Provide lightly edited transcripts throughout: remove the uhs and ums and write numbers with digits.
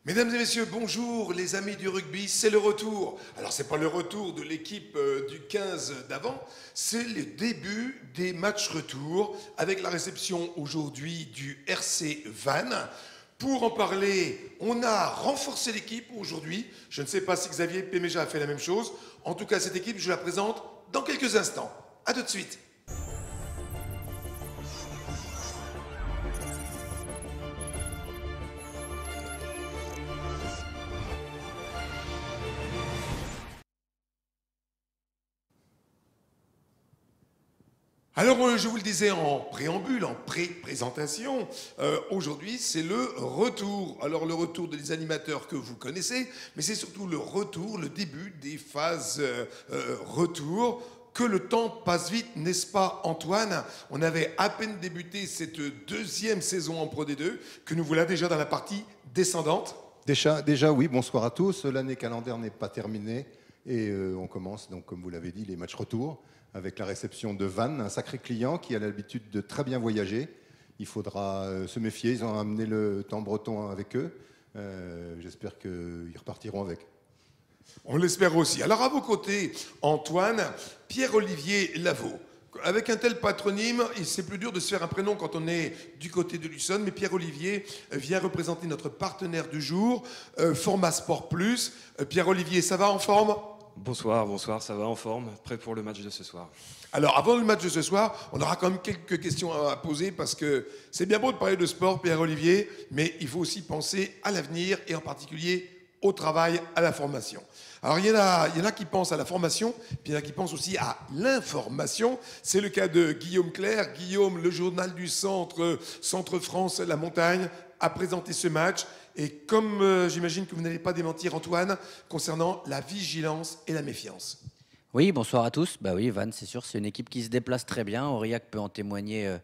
Mesdames et messieurs, bonjour les amis du rugby, c'est le retour. Alors c'est pas le retour de l'équipe du 15 d'avant, c'est le début des matchs retour avec la réception aujourd'hui du RC Vannes. Pour en parler, on a renforcé l'équipe aujourd'hui. Je ne sais pas si Xavier Péméja a fait la même chose. En tout cas, cette équipe, je la présente dans quelques instants. A tout de suite. Alors, je vous le disais en préambule, en pré-présentation, aujourd'hui c'est le retour. Alors le retour des animateurs que vous connaissez, mais c'est surtout le retour, le début des phases retour. Que le temps passe vite, n'est-ce pas Antoine? On avait à peine débuté cette deuxième saison en Pro D2, que nous voilà déjà dans la partie descendante. Déjà, oui, bonsoir à tous. L'année calendaire n'est pas terminée et on commence, donc, comme vous l'avez dit, les matchs retour avec la réception de Vannes, un sacré client qui a l'habitude de très bien voyager. Il faudra se méfier, ils ont amené le temps breton avec eux. J'espère qu'ils repartiront avec. On l'espère aussi. Alors à vos côtés, Antoine, Pierre-Olivier Lavaux. Avec un tel patronyme, c'est plus dur de se faire un prénom quand on est du côté de l'Ussonne, mais Pierre-Olivier vient représenter notre partenaire du jour, Format Sport Plus. Pierre-Olivier, ça va en forme? Bonsoir, bonsoir, ça va en forme, prêt pour le match de ce soir. Alors, avant le match de ce soir, on aura quand même quelques questions à poser parce que c'est bien beau de parler de sport, Pierre-Olivier, mais il faut aussi penser à l'avenir et en particulier au travail, à la formation. Alors, il y en a qui pensent à la formation, puis il y en a qui pensent aussi à l'information. C'est le cas de Guillaume Clerc. Guillaume, le journal du centre, Centre France, la montagne, a présenté ce match. Et comme j'imagine que vous n'allez pas démentir, Antoine, concernant la vigilance et la méfiance. Oui, bonsoir à tous. Bah oui, Vannes, c'est sûr, c'est une équipe qui se déplace très bien. Aurillac peut en témoigner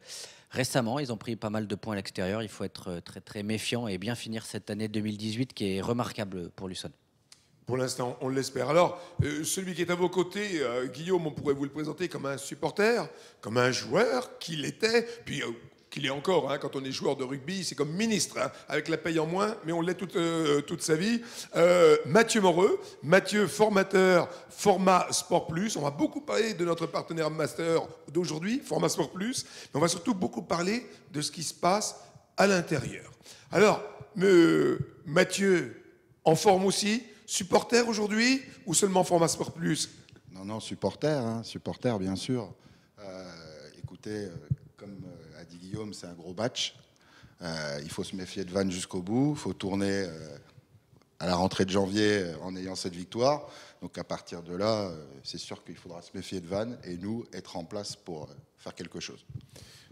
récemment. Ils ont pris pas mal de points à l'extérieur. Il faut être très très méfiant et bien finir cette année 2018 qui est remarquable pour l'Ussonne. Pour l'instant, on l'espère. Alors, celui qui est à vos côtés, Guillaume, on pourrait vous le présenter comme un supporter, comme un joueur qu'il était, puis qu'il est encore, hein, quand on est joueur de rugby, c'est comme ministre, hein, avec la paye en moins, mais on l'est toute sa vie. Mathieu Moreux, Mathieu, formateur, Format Sport Plus. On va beaucoup parler de notre partenaire master d'aujourd'hui, Format Sport Plus, mais on va surtout beaucoup parler de ce qui se passe à l'intérieur. Alors, Mathieu, en forme aussi, supporter aujourd'hui ou seulement Format Sport Plus? Non, supporter, hein, supporter bien sûr. Écoutez, comme a dit Guillaume, c'est un gros match. Il faut se méfier de Vannes jusqu'au bout. Il faut tourner à la rentrée de janvier en ayant cette victoire. Donc à partir de là, c'est sûr qu'il faudra se méfier de Vannes et nous être en place pour faire quelque chose.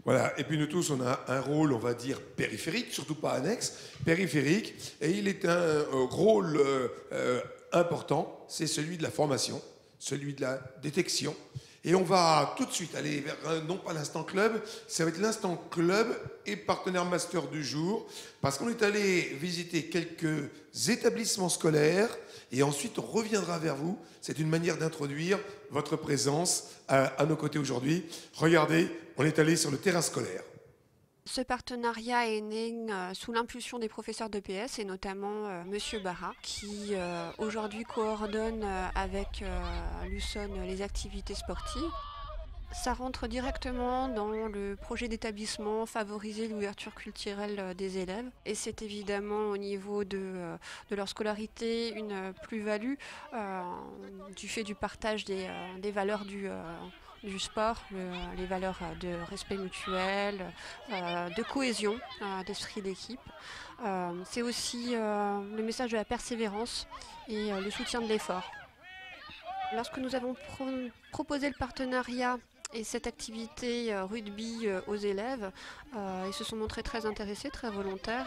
Voilà, et puis nous tous, on a un rôle, on va dire, périphérique, surtout pas annexe, périphérique, et il est un rôle important, c'est celui de la formation, celui de la détection. Et on va tout de suite aller vers, non pas l'instant club, ça va être l'instant club et partenaire master du jour, parce qu'on est allé visiter quelques établissements scolaires, et ensuite on reviendra vers vous. C'est une manière d'introduire votre présence à nos côtés aujourd'hui. Regardez, on est allé sur le terrain scolaire. Ce partenariat est né sous l'impulsion des professeurs d'EPS et notamment Monsieur Barra qui aujourd'hui coordonne avec l'Ussonne les activités sportives. Ça rentre directement dans le projet d'établissement, favoriser l'ouverture culturelle des élèves. Et c'est évidemment au niveau de leur scolarité une plus-value du fait du partage des valeurs du sport, les valeurs de respect mutuel, de cohésion, d'esprit d'équipe. C'est aussi le message de la persévérance et le soutien de l'effort. Lorsque nous avons proposé le partenariat et cette activité rugby aux élèves, ils se sont montrés très intéressés, très volontaires.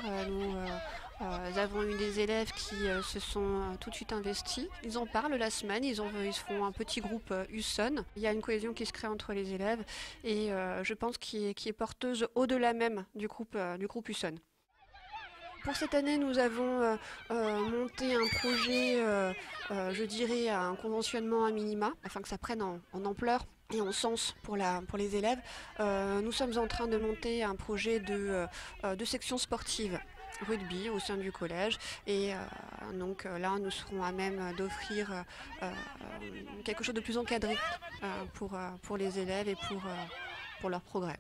Nous avons eu des élèves qui se sont tout de suite investis. Ils en parlent la semaine, ils font un petit groupe Ussonne. Il y a une cohésion qui se crée entre les élèves et je pense qui est porteuse au-delà même du groupe Ussonne. Pour cette année, nous avons monté un projet, je dirais, à un conventionnement à minima, afin que ça prenne en ampleur et en sens pour les élèves. Nous sommes en train de monter un projet de section sportive rugby au sein du collège. Et donc là, nous serons à même d'offrir quelque chose de plus encadré pour les élèves et pour leur progrès.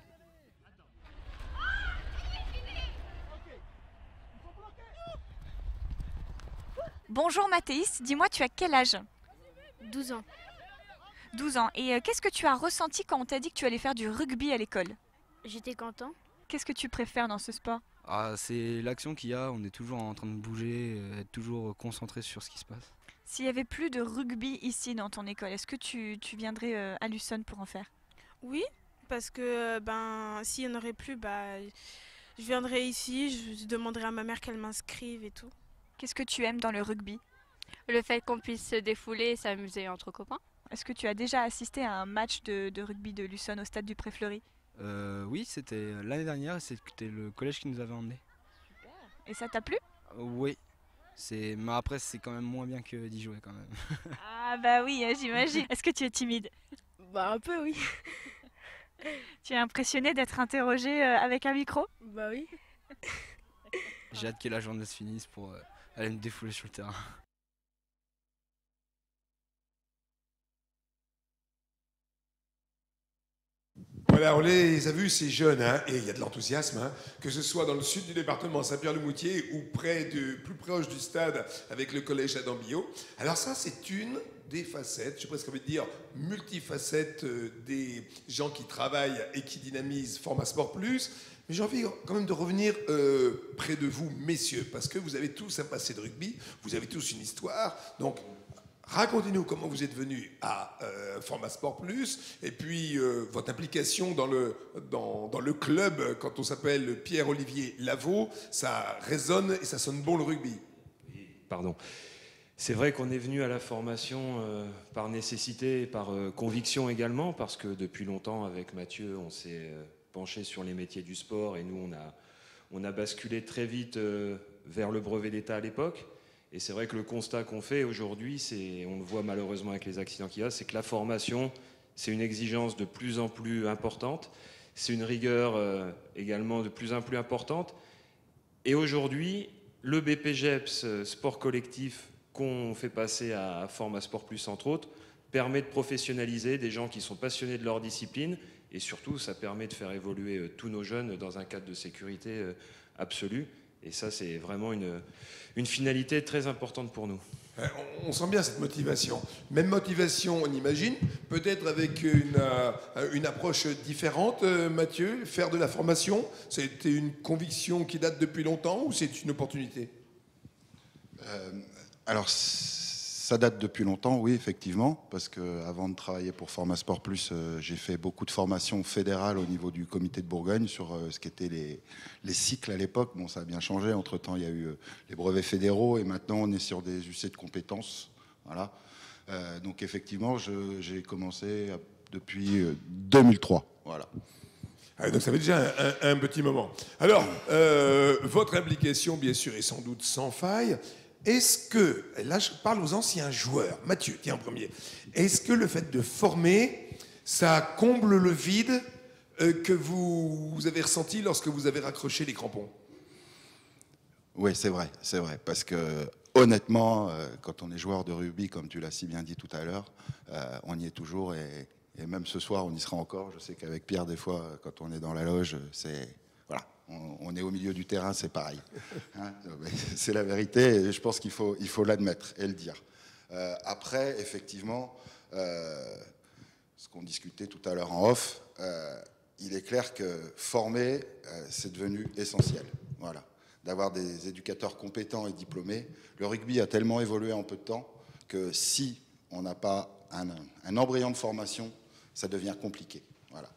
Bonjour Mathéis, dis-moi, tu as quel âge? 12 ans. 12 ans. Et qu'est-ce que tu as ressenti quand on t'a dit que tu allais faire du rugby à l'école? J'étais content. Qu'est-ce que tu préfères dans ce sport? C'est l'action qu'il y a, on est toujours en train de bouger, être toujours concentré sur ce qui se passe. S'il n'y avait plus de rugby ici dans ton école, est-ce que tu viendrais à Luçon pour en faire? Oui, parce que s'il n'y en aurait plus, je viendrais ici, je demanderai à ma mère qu'elle m'inscrive et tout. Qu'est-ce que tu aimes dans le rugby? Le fait qu'on puisse se défouler et s'amuser entre copains. Est-ce que tu as déjà assisté à un match de rugby de Luçon au stade du Pré-Fleury? Oui, c'était l'année dernière, c'était le collège qui nous avait emmenés. Et ça t'a plu? Oui, mais après c'est quand même moins bien que d'y jouer quand même. Ah bah oui, j'imagine. Est-ce que tu es timide? Un peu oui. Tu es impressionné d'être interrogé avec un micro? Bah oui. J'ai hâte que la journée se finisse pour aller me défouler sur le terrain. Voilà, on les a vus, ces jeunes, hein, et il y a de l'enthousiasme, hein, que ce soit dans le sud du département, Saint-Pierre-le-Moutier, ou plus proche du stade avec le collège Adam Biot. Alors ça, c'est une des facettes, j'ai presque envie de dire multifacettes des gens qui travaillent et qui dynamisent Format Sport Plus. Mais j'ai envie quand même de revenir près de vous, messieurs, parce que vous avez tous un passé de rugby, vous avez tous une histoire, donc racontez-nous comment vous êtes venus à Format Sport Plus, et puis votre implication dans le club, quand on s'appelle Pierre-Olivier Lavaux, ça résonne et ça sonne bon le rugby. Oui, pardon. C'est vrai qu'on est venu à la formation par nécessité et par conviction également, parce que depuis longtemps, avec Mathieu, on s'est penché sur les métiers du sport, et nous, on a basculé très vite vers le brevet d'État à l'époque. Et c'est vrai que le constat qu'on fait aujourd'hui, on le voit malheureusement avec les accidents qu'il y a, c'est que la formation, c'est une exigence de plus en plus importante, c'est une rigueur également de plus en plus importante. Et aujourd'hui, le BPGEPS sport collectif qu'on fait passer à Format Sport Plus entre autres, permet de professionnaliser des gens qui sont passionnés de leur discipline, et surtout ça permet de faire évoluer tous nos jeunes dans un cadre de sécurité absolue. Et ça, c'est vraiment une finalité très importante pour nous. On sent bien cette motivation. Même motivation, on imagine, peut-être avec une approche différente, Mathieu. Faire de la formation, c'était une conviction qui date depuis longtemps ou c'est une opportunité? Alors, ça date depuis longtemps, oui, effectivement, parce qu'avant de travailler pour Format Sport Plus, j'ai fait beaucoup de formations fédérales au niveau du comité de Bourgogne sur ce qu'étaient les cycles à l'époque. Bon, ça a bien changé. Entre-temps, il y a eu les brevets fédéraux et maintenant, on est sur des UC de compétences. Voilà. Donc, effectivement, j'ai commencé depuis 2003. Voilà. Ah, donc ça fait déjà un petit moment. Alors, votre implication, bien sûr, est sans doute sans faille. Est-ce que, là je parle aux anciens joueurs, Mathieu, tiens en premier, est-ce que le fait de former, ça comble le vide que vous avez ressenti lorsque vous avez raccroché les crampons? Oui, c'est vrai, parce que honnêtement, quand on est joueur de rugby, comme tu l'as si bien dit tout à l'heure, on y est toujours, et même ce soir on y sera encore. Je sais qu'avec Pierre, des fois, quand on est dans la loge, c'est... Voilà. On est au milieu du terrain, c'est pareil. Hein, c'est la vérité, et je pense qu'il faut l'admettre et le dire. Après, effectivement, ce qu'on discutait tout à l'heure en off, il est clair que former, c'est devenu essentiel. Voilà. D'avoir des éducateurs compétents et diplômés. Le rugby a tellement évolué en peu de temps que si on n'a pas un embryon de formation, ça devient compliqué. Voilà.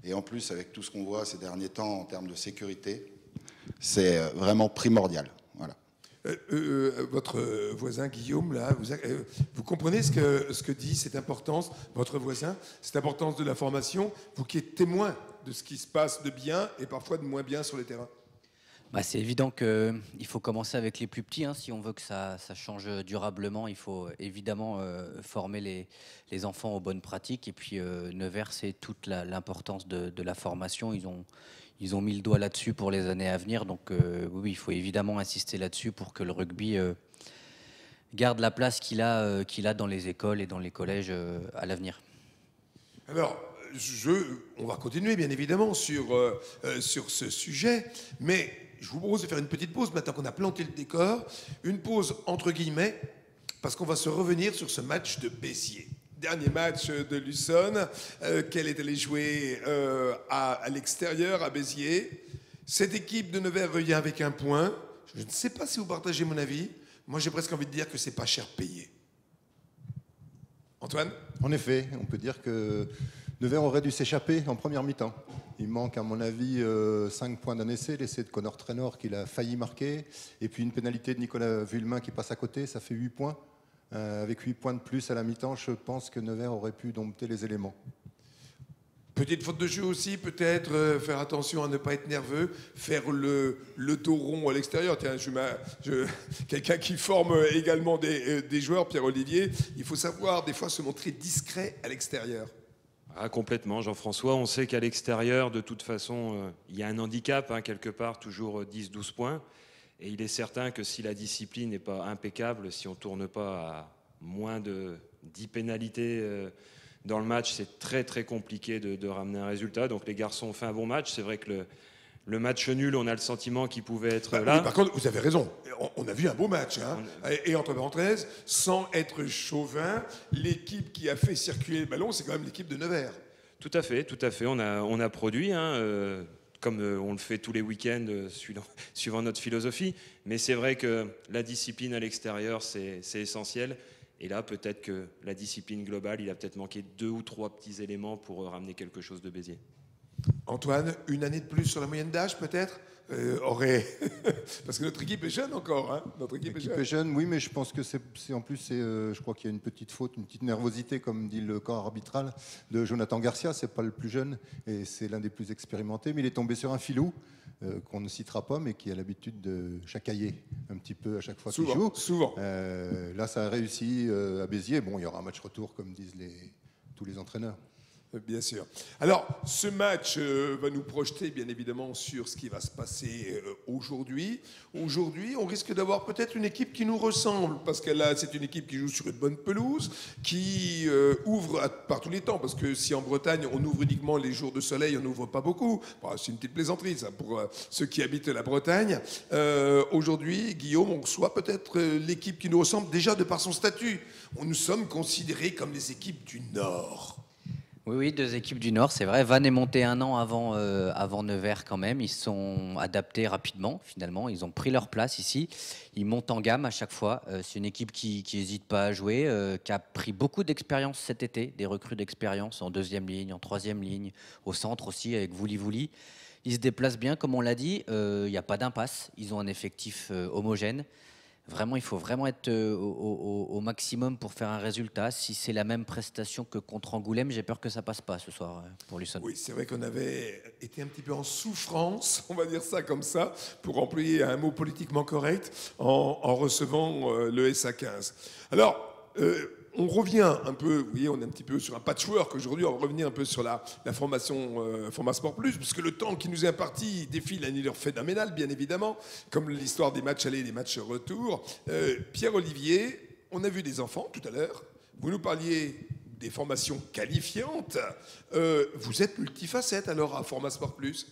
Et en plus, avec tout ce qu'on voit ces derniers temps en termes de sécurité, c'est vraiment primordial. Voilà. Votre voisin Guillaume, là, vous comprenez ce que dit cette importance, votre voisin, cette importance de la formation, vous qui êtes témoin de ce qui se passe de bien et parfois de moins bien sur les terrains? C'est évident qu'il faut commencer avec les plus petits. Hein. Si on veut que ça change durablement, il faut évidemment former les enfants aux bonnes pratiques. Et puis Nevers, c'est toute l'importance de la formation. Ils ont mis le doigt là-dessus pour les années à venir. Donc oui, il faut évidemment insister là-dessus pour que le rugby garde la place qu'il a dans les écoles et dans les collèges à l'avenir. Alors, on va continuer bien évidemment sur ce sujet, mais je vous propose de faire une petite pause maintenant qu'on a planté le décor, une pause entre guillemets, parce qu'on va se revenir sur ce match de Béziers. Dernier match de Luçon, qu'elle est allée jouer à l'extérieur, à Béziers. Cette équipe de Nevers revient avec un point. Je ne sais pas si vous partagez mon avis. Moi, j'ai presque envie de dire que c'est pas cher payé. Antoine ? En effet, on peut dire que Nevers aurait dû s'échapper en première mi-temps. Il manque, à mon avis, 5 points d'un essai, l'essai de Connor Traynor qu'il a failli marquer, et puis une pénalité de Nicolas Vuillemin qui passe à côté, ça fait 8 points. Avec 8 points de plus à la mi-temps, je pense que Nevers aurait pu dompter les éléments. Petite faute de jeu aussi, peut-être, faire attention à ne pas être nerveux, faire le dos rond à l'extérieur. Tiens, quelqu'un qui forme également des joueurs, Pierre-Olivier, il faut savoir des fois se montrer discret à l'extérieur. Ah, complètement, Jean-François. On sait qu'à l'extérieur, de toute façon, il y a un handicap, hein, quelque part, toujours 10-12 points. Et il est certain que si la discipline n'est pas impeccable, si on ne tourne pas à moins de 10 pénalités dans le match, c'est très très compliqué de ramener un résultat. Donc les garçons ont fait un bon match. C'est vrai que le match nul, on a le sentiment qu'il pouvait être là. Oui, par contre, vous avez raison. On a vu un beau match. Hein. Et entre parenthèses, sans être chauvin, l'équipe qui a fait circuler le ballon, c'est quand même l'équipe de Nevers. Tout à fait, tout à fait. On a produit, hein, comme on le fait tous les week-ends, suivant notre philosophie. Mais c'est vrai que la discipline à l'extérieur, c'est essentiel. Et là, peut-être que la discipline globale, il a peut-être manqué 2 ou 3 petits éléments pour ramener quelque chose de Béziers. Antoine, une année de plus sur la moyenne d'âge, peut-être parce que notre équipe est jeune encore. Hein. Notre équipe est jeune, oui, mais je pense que en plus, je crois qu'il y a une petite faute, une petite nervosité, comme dit le corps arbitral, de Jonathan Garcia. C'est pas le plus jeune et c'est l'un des plus expérimentés, mais il est tombé sur un filou qu'on ne citera pas, mais qui a l'habitude de chacailler un petit peu à chaque fois qu'il joue. Souvent. Là, ça a réussi à Béziers. Bon, il y aura un match retour, comme disent tous les entraîneurs. Bien sûr. Alors, ce match va nous projeter, bien évidemment, sur ce qui va se passer aujourd'hui. Aujourd'hui, on risque d'avoir peut-être une équipe qui nous ressemble, parce que là, c'est une équipe qui joue sur une bonne pelouse, qui ouvre par tous les temps, parce que si en Bretagne, on ouvre uniquement les jours de soleil, on n'ouvre pas beaucoup. Bon, c'est une petite plaisanterie, ça, pour ceux qui habitent la Bretagne. Aujourd'hui, Guillaume, on reçoit peut-être l'équipe qui nous ressemble, déjà de par son statut. Nous sommes considérés comme les équipes du Nord. Oui, 2 équipes du Nord, c'est vrai. Vannes est monté 1 an avant Nevers quand même. Ils se sont adaptés rapidement, finalement. Ils ont pris leur place ici. Ils montent en gamme à chaque fois. C'est une équipe qui n'hésite pas à jouer, qui a pris beaucoup d'expérience cet été, des recrues d'expérience en 2e ligne, en 3e ligne, au centre aussi, avec Vouli. Ils se déplacent bien, comme on l'a dit. Il n'y a pas d'impasse. Ils ont un effectif homogène. Vraiment, il faut vraiment être au maximum pour faire un résultat. Si c'est la même prestation que contre Angoulême, j'ai peur que ça passe pas ce soir pour Luçon. Oui, c'est vrai qu'on avait été un petit peu en souffrance, on va dire ça comme ça, pour employer un mot politiquement correct, en recevant le SA15. Alors, on revient un peu, vous voyez, on est un petit peu sur un patchwork aujourd'hui, on va revenir un peu sur la formation Format Sport Plus, puisque le temps qui nous est imparti défile à une allure phénoménale, bien évidemment, comme l'histoire des matchs allés et des matchs retour. Pierre-Olivier, on a vu des enfants tout à l'heure, vous nous parliez des formations qualifiantes. Vous êtes multifacette alors à Format Sport Plus ?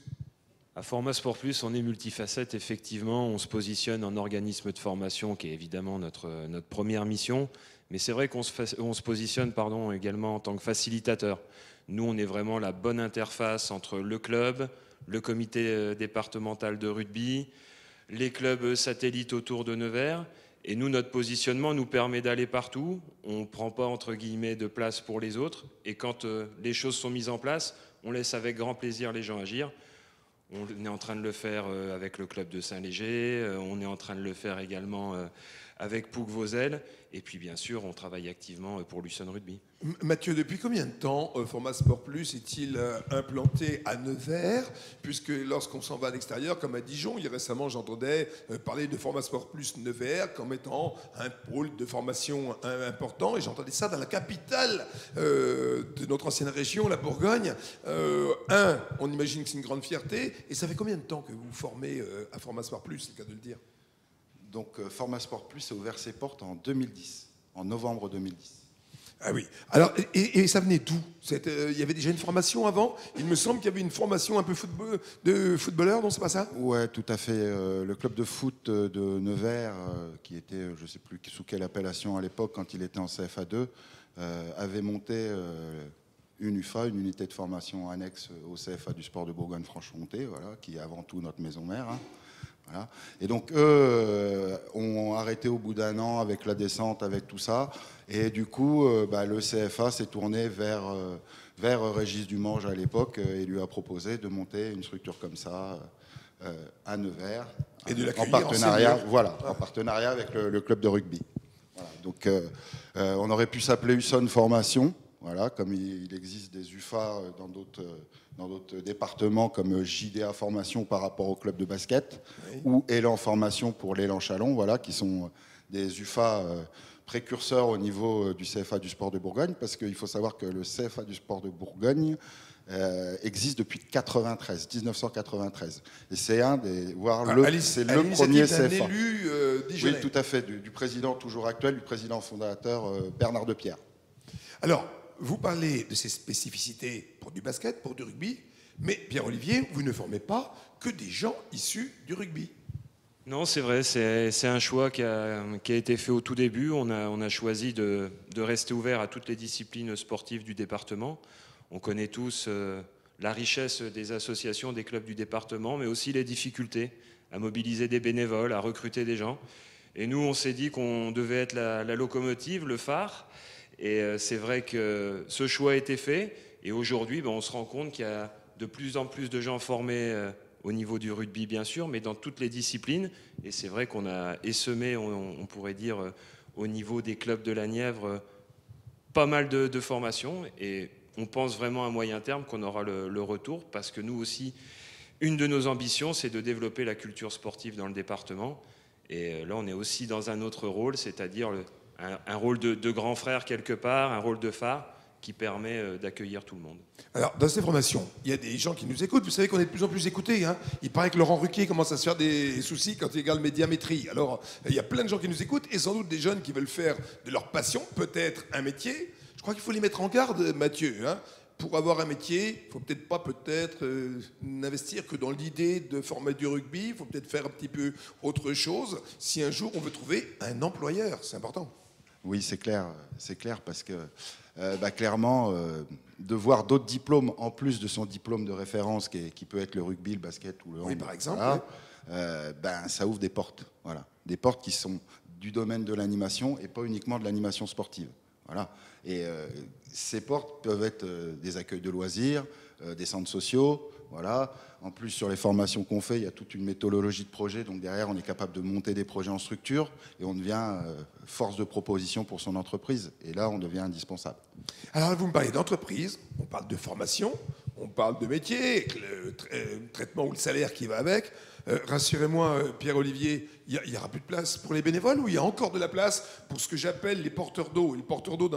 À Format Sport Plus, on est multifacette, effectivement. On se positionne en organisme de formation, qui est évidemment notre première mission. Mais c'est vrai qu'on se positionne également en tant que facilitateur. Nous, on est vraiment la bonne interface entre le club, le comité départemental de rugby, les clubs satellites autour de Nevers. Et nous, notre positionnement nous permet d'aller partout. On ne prend pas, entre guillemets, de place pour les autres. Et quand les choses sont mises en place, on laisse avec grand plaisir les gens agir. On est en train de le faire avec le club de Saint-Léger. On est en train de le faire également avec Pouc Vosel. Et puis bien sûr, on travaille activement pour Luçon Rugby. Mathieu, depuis combien de temps Format Sport Plus est-il implanté à Nevers? Puisque lorsqu'on s'en va à l'extérieur, comme à Dijon, récemment j'entendais parler de Format Sport Plus Nevers comme étant un pôle de formation important, et j'entendais ça dans la capitale de notre ancienne région, la Bourgogne. On imagine que c'est une grande fierté, et ça fait combien de temps que vous formez à Format Sport Plus, c'est le cas de le dire? Donc Format Sport Plus a ouvert ses portes en 2010, en novembre 2010. Ah oui. Alors, et ça venait d'où? Il y avait déjà une formation avant? Il me semble qu'il y avait une formation un peu de footballeur, non, c'est pas ça? Ouais, tout à fait. Le club de foot de Nevers, qui était, je ne sais plus sous quelle appellation à l'époque, quand il était en CFA2, avait monté une UFA, une unité de formation annexe au CFA du sport de Bourgogne-Franche-Comté, voilà, qui est avant tout notre maison mère. Hein. Voilà. Et donc eux ont arrêté au bout d'un an avec la descente, avec tout ça. Et du coup, le CFA s'est tourné vers Régis Dumange à l'époque et lui a proposé de monter une structure comme ça à Nevers. Et de en partenariat, en partenariat avec le club de rugby. Voilà. Donc on aurait pu s'appeler Huson Formation, voilà, comme il existe des UFA dans d'autres départements comme JDA Formation par rapport au club de basket, oui, ou Élan Formation pour l'Élan Chalon, voilà, qui sont des UFA précurseurs au niveau du CFA du sport de Bourgogne, parce qu'il faut savoir que le CFA du sport de Bourgogne existe depuis 1993. Et c'est c'est le premier CFA. Élu, oui, tout à fait, du président toujours actuel, du président fondateur Bernard Depierre. Alors, vous parlez de ces spécificités pour du basket, pour du rugby, mais Pierre-Olivier, vous ne formez pas que des gens issus du rugby. Non, c'est vrai, c'est un choix qui a été fait au tout début. On a choisi de rester ouvert à toutes les disciplines sportives du département. On connaît tous la richesse des associations, des clubs du département, mais aussi les difficultés à mobiliser des bénévoles, à recruter des gens. Et nous, on s'est dit qu'on devait être la locomotive, le phare. Et c'est vrai que ce choix a été fait. Et aujourd'hui, on se rend compte qu'il y a de plus en plus de gens formés au niveau du rugby, bien sûr, mais dans toutes les disciplines. Et c'est vrai qu'on a essaimé, on pourrait dire, au niveau des clubs de la Nièvre, pas mal de formations. Et on pense vraiment à moyen terme qu'on aura le retour, parce que nous aussi, une de nos ambitions, c'est de développer la culture sportive dans le département. Et là, on est aussi dans un autre rôle, c'est-à-dire un rôle de grand frère quelque part, un rôle de phare qui permet d'accueillir tout le monde. Alors, dans ces formations, il y a des gens qui nous écoutent. Vous savez qu'on est de plus en plus écoutés. Hein. Il paraît que Laurent Ruquier commence à se faire des soucis quand il regarde Médiamétrie. Alors, il y a plein de gens qui nous écoutent et sans doute des jeunes qui veulent faire de leur passion peut-être un métier. Je crois qu'il faut les mettre en garde, Mathieu. Hein. Pour avoir un métier, il ne faut peut-être pas n'investir que dans l'idée de former du rugby. Il faut peut-être faire un petit peu autre chose si un jour on veut trouver un employeur. C'est important. Oui, c'est clair parce que clairement, de voir d'autres diplômes en plus de son diplôme de référence qui peut être le rugby, le basket ou le hand, oui, par exemple, voilà, ça ouvre des portes. Voilà. Des portes qui sont du domaine de l'animation et pas uniquement de l'animation sportive. Voilà. Et ces portes peuvent être des accueils de loisirs, des centres sociaux. Voilà. En plus, sur les formations qu'on fait, il y a toute une méthodologie de projet. Donc derrière, on est capable de monter des projets en structure et on devient force de proposition pour son entreprise. Et là, on devient indispensable. Alors, vous me parlez d'entreprise, on parle de formation, on parle de métier, le traitement ou le salaire qui va avec. Rassurez-moi, Pierre-Olivier, il n'y aura plus de place pour les bénévoles ou il y a encore de la place pour ce que j'appelle les porteurs d'eau? Les porteurs d'eau,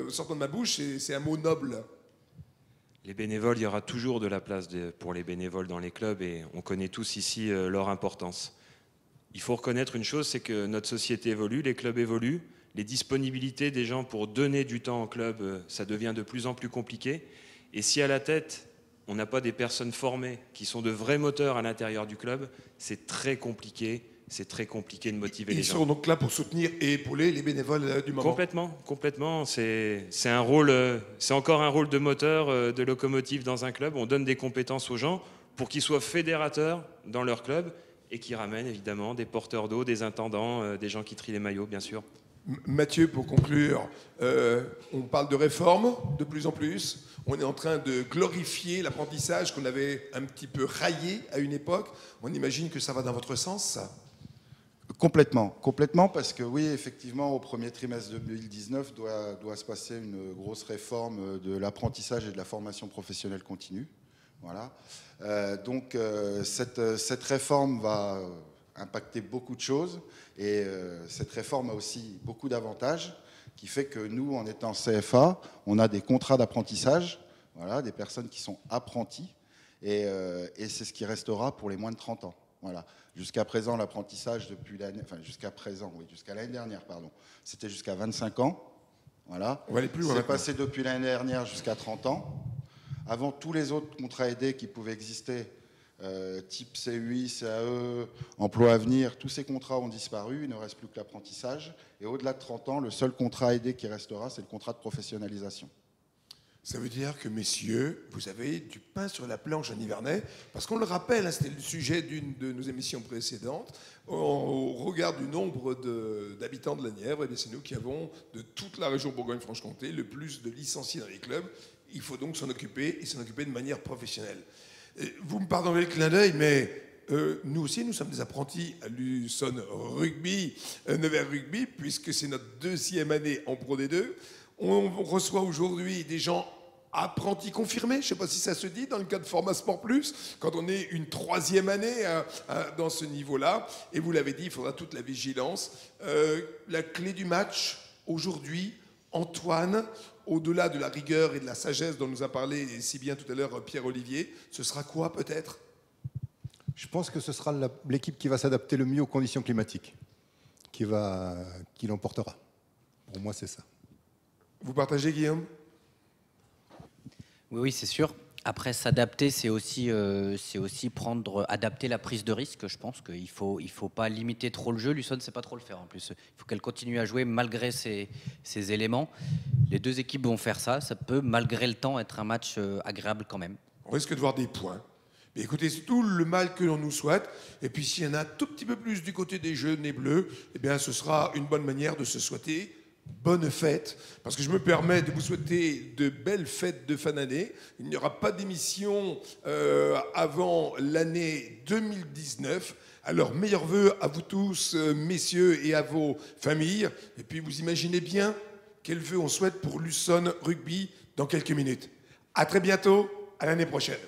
sortant de ma bouche, c'est un mot noble. Les bénévoles, il y aura toujours de la place pour les bénévoles dans les clubs et on connaît tous ici leur importance. Il faut reconnaître une chose, c'est que notre société évolue, les clubs évoluent, les disponibilités des gens pour donner du temps au club, ça devient de plus en plus compliqué. Et si à la tête, on n'a pas des personnes formées qui sont de vrais moteurs à l'intérieur du club, c'est très compliqué. C'est très compliqué de motiver les gens. Ils sont donc là pour soutenir et épauler les bénévoles du moment. Complètement. C'est encore un rôle de moteur, de locomotive dans un club. On donne des compétences aux gens pour qu'ils soient fédérateurs dans leur club et qui ramènent évidemment des porteurs d'eau, des intendants, des gens qui trient les maillots, bien sûr. Mathieu, pour conclure, on parle de réforme de plus en plus. On est en train de glorifier l'apprentissage qu'on avait un petit peu raillé à une époque. On imagine que ça va dans votre sens, ça ? Complètement, parce que oui, effectivement, au premier trimestre 2019 doit se passer une grosse réforme de l'apprentissage et de la formation professionnelle continue. Voilà. Donc cette réforme va impacter beaucoup de choses et cette réforme a aussi beaucoup d'avantages qui fait que nous, en étant CFA, on a des contrats d'apprentissage, voilà, des personnes qui sont apprentis et c'est ce qui restera pour les moins de 30 ans. Voilà. Jusqu'à présent, l'apprentissage jusqu'à l'année dernière, c'était jusqu'à 25 ans. Voilà. On va aller plus loin. C'est passé depuis l'année dernière jusqu'à 30 ans. Avant, tous les autres contrats aidés qui pouvaient exister, type CUI, CAE, emploi à venir, tous ces contrats ont disparu, il ne reste plus que l'apprentissage. Et au-delà de 30 ans, le seul contrat aidé qui restera, c'est le contrat de professionnalisation. Ça veut dire que, messieurs, vous avez du pain sur la planche en Nivernais, parce qu'on le rappelle, hein, c'était le sujet d'une de nos émissions précédentes, au regard du nombre d'habitants de la Nièvre, c'est nous qui avons, de toute la région Bourgogne-Franche-Comté, le plus de licenciés dans les clubs. Il faut donc s'en occuper, et s'en occuper de manière professionnelle. Vous me pardonnerez le clin d'œil, mais nous aussi, nous sommes des apprentis à l'USON Rugby, Nevers Rugby, puisque c'est notre 2e année en Pro D2. On reçoit aujourd'hui des gens apprentis confirmés, je ne sais pas si ça se dit dans le cas de Format Sport Plus, quand on est une 3e année dans ce niveau-là. Et vous l'avez dit, il faudra toute la vigilance. La clé du match, aujourd'hui, Antoine, au-delà de la rigueur et de la sagesse dont nous a parlé si bien tout à l'heure Pierre-Olivier, ce sera quoi peut-être ? Je pense que ce sera l'équipe qui va s'adapter le mieux aux conditions climatiques, qui l'emportera. Pour moi, c'est ça. Vous partagez, Guillaume ? Oui, c'est sûr. Après, s'adapter, c'est aussi adapter la prise de risque. Je pense qu'il faut pas limiter trop le jeu. L'USON ne sait pas trop le faire en plus. Il faut qu'elle continue à jouer malgré ces éléments. Les deux équipes vont faire ça. Ça peut, malgré le temps, être un match agréable quand même. On risque de voir des points. Mais écoutez, c'est tout le mal que l'on nous souhaite. Et puis, s'il y en a un tout petit peu plus du côté des jaunes et bleus, eh bien, ce sera une bonne manière de se souhaiter bonne fête, parce que je me permets de vous souhaiter de belles fêtes de fin d'année. Il n'y aura pas d'émission avant l'année 2019. Alors, meilleurs vœux à vous tous, messieurs, et à vos familles. Et puis, vous imaginez bien quels vœux on souhaite pour l'USON Rugby dans quelques minutes. À très bientôt, à l'année prochaine.